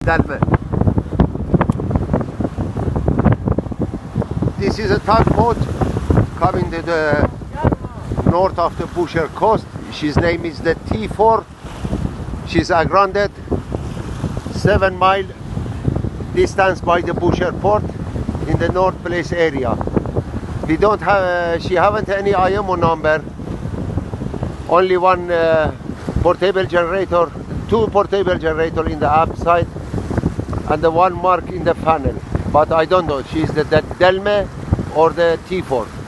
Delme. This is a tugboat coming to the north of the Bushehr coast. His name is the T4. She's grounded 7-mile distance by the Bushehr port in the North Place area. We don't have, she haven't any IMO number, only one portable generator, 2 portable generator in the aft side and the one mark in the panel. But I don't know, she's the Delme or the T4.